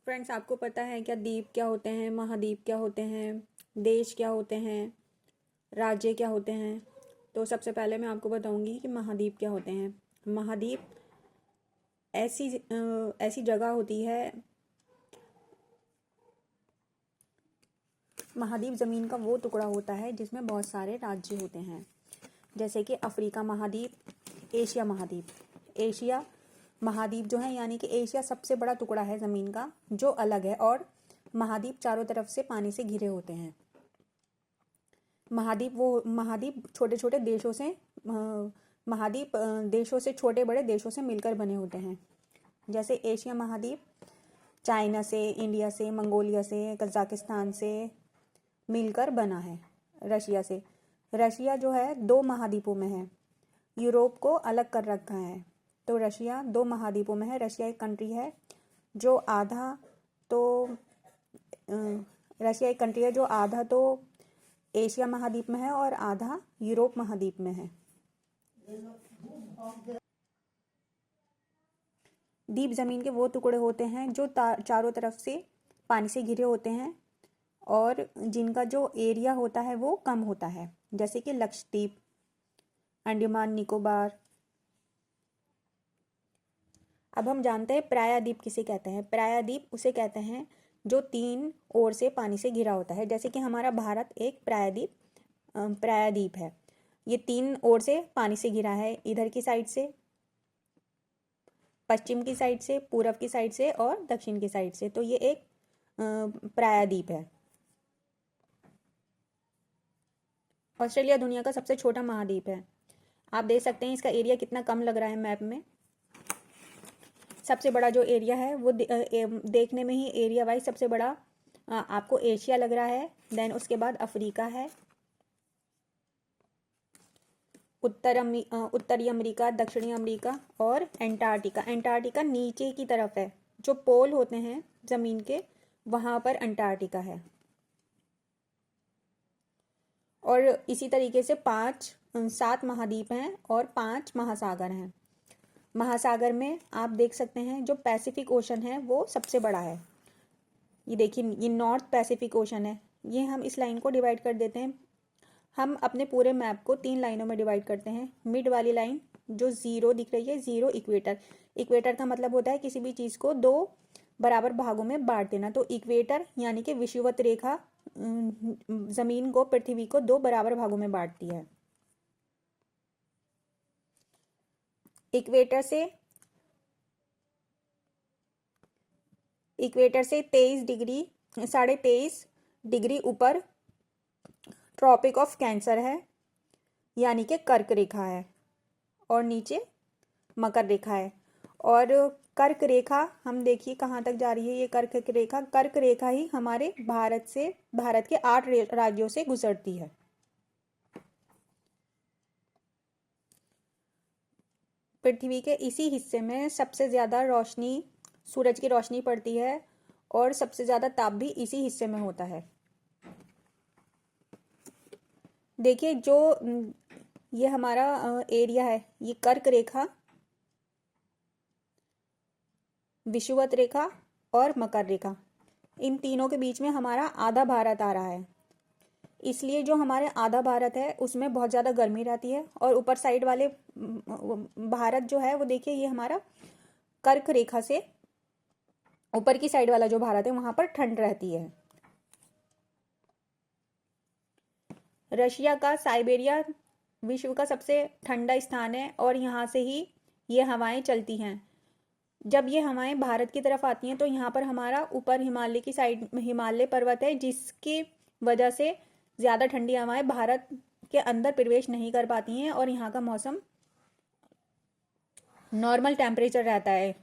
Friends, आपको पता है क्या द्वीप क्या होते हैं, महाद्वीप क्या होते हैं, देश क्या होते हैं, राज्य क्या होते हैं? तो सबसे पहले मैं आपको बताऊंगी कि महाद्वीप क्या होते हैं। महाद्वीप ऐसी जगह होती है। महाद्वीप ज़मीन का वो टुकड़ा होता है जिसमें बहुत सारे राज्य होते हैं, जैसे कि अफ्रीका महाद्वीप, एशिया महाद्वीप। एशिया महाद्वीप जो है यानी कि एशिया सबसे बड़ा टुकड़ा है ज़मीन का जो अलग है, और महाद्वीप चारों तरफ से पानी से घिरे होते हैं। महाद्वीप छोटे छोटे देशों से महाद्वीप देशों से, छोटे बड़े देशों से मिलकर बने होते हैं। जैसे एशिया महाद्वीप चाइना से, इंडिया से, मंगोलिया से, कजाकिस्तान से मिलकर बना है। रशिया जो है 2 महाद्वीपों में है, यूरोप को अलग कर रखा है। तो रशिया 2 महाद्वीपों में है। रशिया एक कंट्री है जो आधा तो एशिया महाद्वीप में है और आधा यूरोप महाद्वीप में है। द्वीप जमीन के वो टुकड़े होते हैं जो चारों तरफ से पानी से घिरे होते हैं और जिनका जो एरिया होता है वो कम होता है, जैसे कि लक्षद्वीप, अंडमान निकोबार। अब हम जानते हैं प्रायद्वीप किसे कहते हैं। प्रायद्वीप उसे कहते हैं जो 3 ओर से पानी से घिरा होता है। जैसे कि हमारा भारत एक प्रायद्वीप है। ये 3 ओर से पानी से घिरा है, इधर की साइड से, पश्चिम की साइड से, पूरब की साइड से और दक्षिण की साइड से। तो ये एक प्रायद्वीप है। ऑस्ट्रेलिया दुनिया का सबसे छोटा महाद्वीप है। आप देख सकते हैं इसका एरिया कितना कम लग रहा है मैप में। सबसे बड़ा जो एरिया है वो देखने में ही एरिया वाइज सबसे बड़ा आपको एशिया लग रहा है। देन उसके बाद अफ्रीका है, उत्तरी अमेरिका, दक्षिणी अमेरिका और एंटार्क्टिका। एंटार्क्टिका नीचे की तरफ है, जो पोल होते हैं जमीन के, वहां पर अंटार्कटिका है। और इसी तरीके से 7 महाद्वीप हैं और 5 महासागर हैं। महासागर में आप देख सकते हैं जो पैसिफिक ओशन है वो सबसे बड़ा है। ये देखिए, ये नॉर्थ पैसिफिक ओशन है। ये हम इस लाइन को डिवाइड कर देते हैं। हम अपने पूरे मैप को 3 लाइनों में डिवाइड करते हैं। मिड वाली लाइन जो 0 दिख रही है, 0 इक्वेटर। इक्वेटर का मतलब होता है किसी भी चीज़ को 2 बराबर भागों में बांट देना। तो इक्वेटर यानी कि विषुवत रेखा जमीन को, पृथ्वी को 2 बराबर भागों में बांटती है। इक्वेटर से 23.5 डिग्री ऊपर ट्रॉपिक ऑफ कैंसर है, यानी कि कर्क रेखा है, और नीचे मकर रेखा है। और कर्क रेखा हम देखिए कहाँ तक जा रही है। ये कर्क रेखा ही हमारे भारत के 8 राज्यों से गुजरती है। पृथ्वी के इसी हिस्से में सबसे ज़्यादा रोशनी, सूरज की रोशनी पड़ती है और सबसे ज़्यादा ताप भी इसी हिस्से में होता है। देखिए, जो ये हमारा एरिया है, ये कर्क रेखा, विषुवत रेखा और मकर रेखा, इन तीनों के बीच में हमारा आधा भारत आ रहा है। इसलिए जो हमारे आधा भारत है उसमें बहुत ज़्यादा गर्मी रहती है, और ऊपर साइड वाले भारत जो है वो देखिए, ये हमारा कर्क रेखा से ऊपर की साइड वाला जो भारत है वहाँ पर ठंड रहती है। रशिया का साइबेरिया विश्व का सबसे ठंडा स्थान है और यहाँ से ही ये हवाएं चलती हैं। जब ये हवाएं भारत की तरफ आती हैं तो यहाँ पर हमारा ऊपर हिमालय की साइड, हिमालय पर्वत है, जिसकी वजह से ज़्यादा ठंडी हवाएं भारत के अंदर प्रवेश नहीं कर पाती हैं और यहाँ का मौसम नॉर्मल टेम्परेचर रहता है।